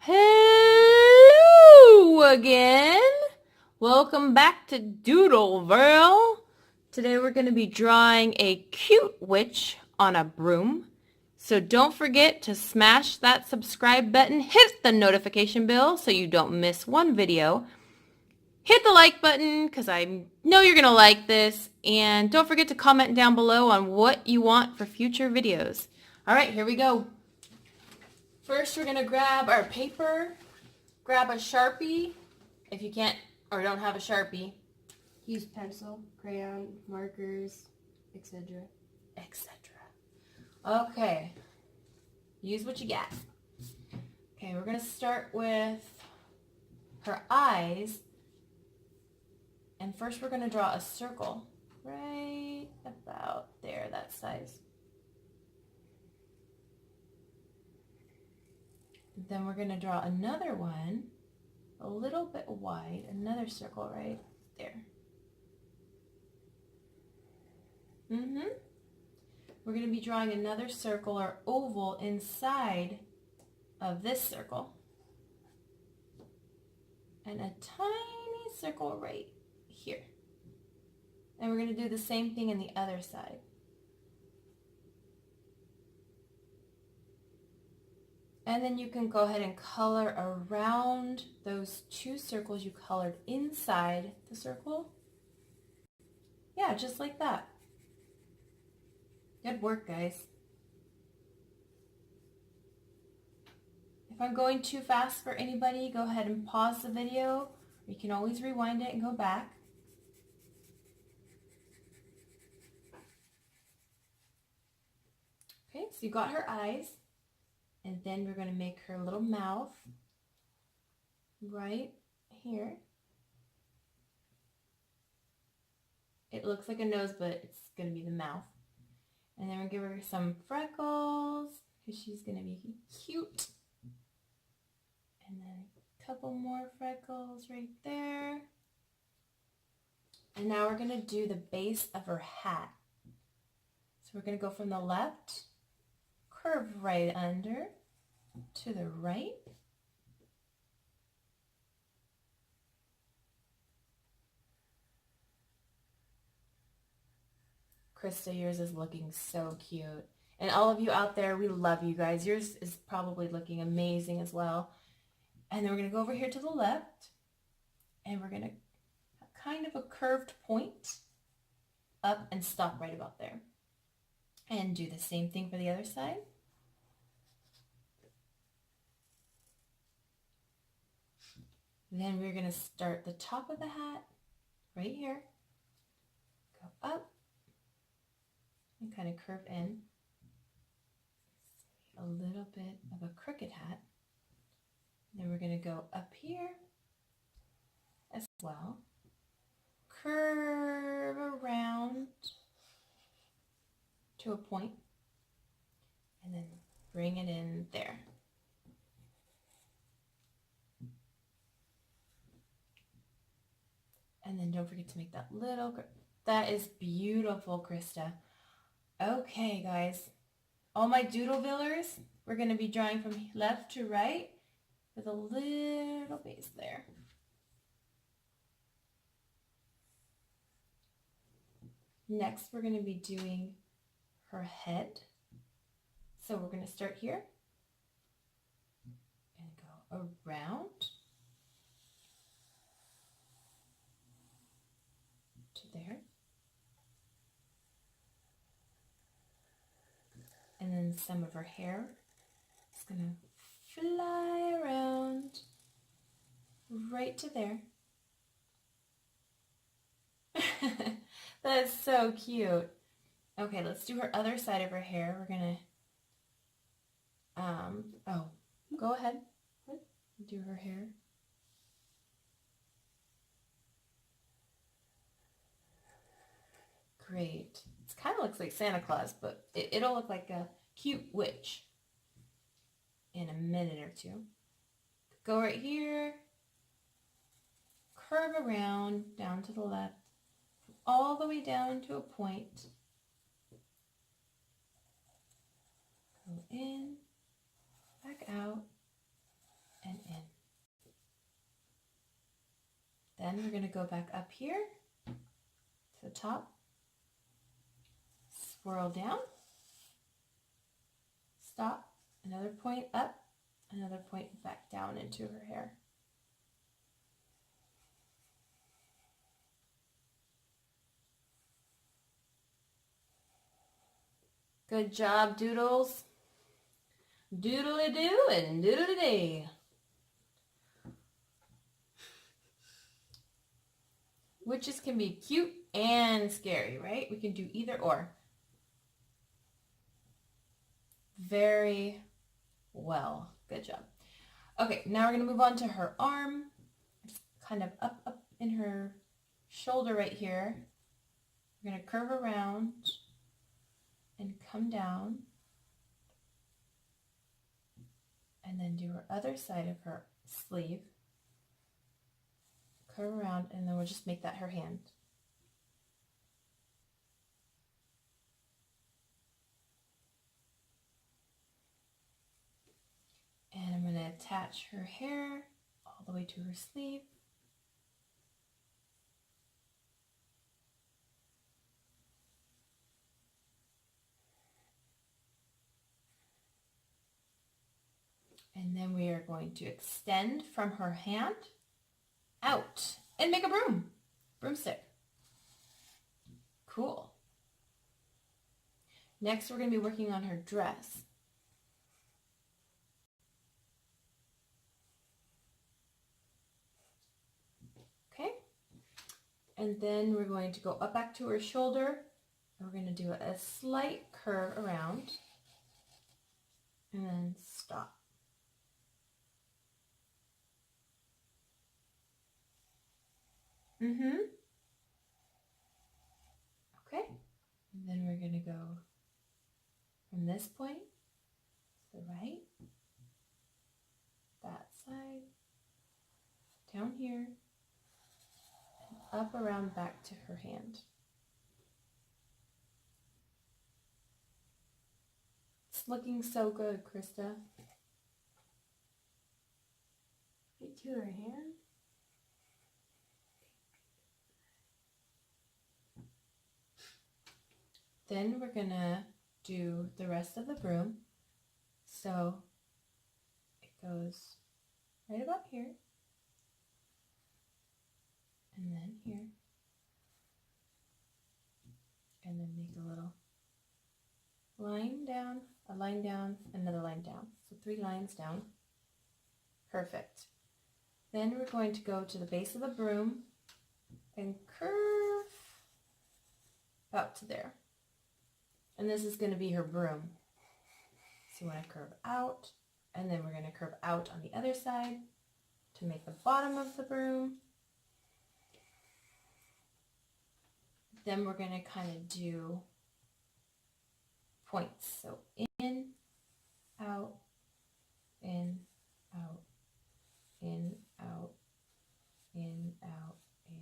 Hello again. Welcome back to Doodleville. Today we're going to be drawing a cute witch on a broom. So don't forget to smash that subscribe button, hit the notification bell so you don't miss one video. Hit the like button because I know you're going to like this. And don't forget to comment down below on what you want for future videos. All right, here we go. First, we're going to grab our paper, grab a Sharpie, if you can't or don't have a Sharpie. Use pencil, crayon, markers, etc. Etc. Okay, use what you got. Okay, we're going to start with her eyes. And first we're going to draw a circle right about there, that size. Then we're going to draw another one, a little bit wide, another circle right there. We're going to be drawing another circle or oval inside of this circle. And a tiny circle right here. And we're going to do the same thing in the other side. And then you can go ahead and color around those two circles you colored inside the circle. Yeah, just like that. Good work, guys. If I'm going too fast for anybody, go ahead and pause the video. You can always rewind it and go back. Okay, so you got her eyes. And then we're going to make her little mouth right here. It looks like a nose, but it's going to be the mouth. And then we'll give her some freckles because she's going to be cute. And then a couple more freckles right there. And now we're going to do the base of her hat. So we're going to go from the left, curve right under, to the right. Krista, yours is looking so cute. And all of you out there, we love you guys. Yours is probably looking amazing as well. And then we're going to go over here to the left. And we're going to have kind of a curved point up and stop right about there. And do the same thing for the other side. Then we're going to start the top of the hat right here, go up, and kind of curve in. A little bit of a crooked hat. Then we're going to go up here as well, curve around to a point, and then bring it in there. And then don't forget to make that little, that is beautiful, Krista. Okay, guys, all my Doodlevillers, we're going to be drawing from left to right with a little base there. Next, we're going to be doing her head. So we're going to start here and go around to there. And then some of her hair is going to fly around right to there. That's so cute. Okay, let's do her other side of her hair. We're going to, go ahead. Do her hair. Great. It kind of looks like Santa Claus, but it'll look like a cute witch in a minute or two. Go right here, curve around, down to the left, all the way down to a point. Go in, back out, and then we're going to go back up here to the top, swirl down, stop, another point up, another point back down into her hair. Good job, Doodles. Doodly-doo and doodly-dee. Witches can be cute and scary, right? We can do either or. Very well. Good job. Okay, now we're going to move on to her arm. It's kind of up in her shoulder right here. We're going to curve around and come down. And then do her other side of her sleeve. Curve around, and then we'll just make that her hand. And I'm going to attach her hair all the way to her sleeve. And then we are going to extend from her hand out and make a broomstick. Cool. Next, we're going to be working on her dress. Okay. And then we're going to go up back to her shoulder. And we're going to do a slight curve around and then stop. Okay, and then we're going to go from this point to the right, that side, down here, and up around back to her hand. It's looking so good, Krista. Get to her hand. Then we're going to do the rest of the broom. So it goes right about here, and then here, and then make a little line down, a line down, another line down. So 3 lines down. Perfect. Then we're going to go to the base of the broom and curve about to there. And this is going to be her broom. So you want to curve out, and then we're going to curve out on the other side to make the bottom of the broom. Then we're going to kind of do points. So in, out, in, out, in, out, in, out, in,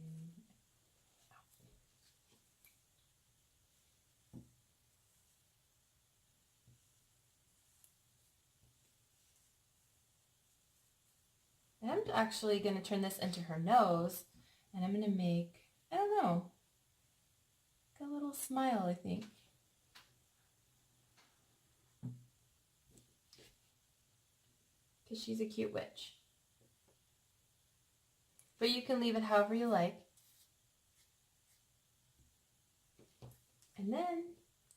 and I'm actually going to turn this into her nose, and I'm going to make, I don't know, like a little smile, I think. Because she's a cute witch. But you can leave it however you like. And then,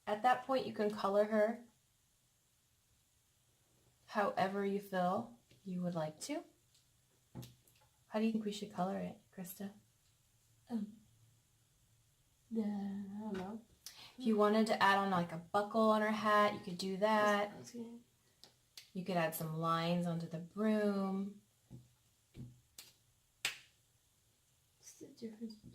at that point, you can color her however you feel you would like to. How do you think we should color it, Krista? I don't know. If you wanted to add on like a buckle on her hat, you could do that. That's good. You could add some lines onto the broom. What's the difference between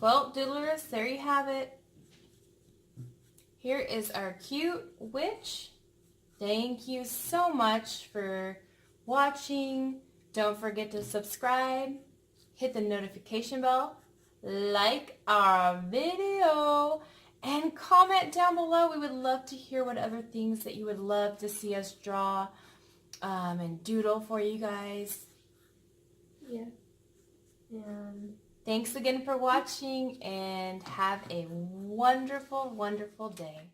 Well, Doodlers, there you have it. Here is our cute witch. Thank you so much for watching. Don't forget to subscribe, hit the notification bell, like our video, and comment down below. We would love to hear what other things that you would love to see us draw and doodle for you guys. Yeah. And Thanks again for watching, and have a wonderful, wonderful day.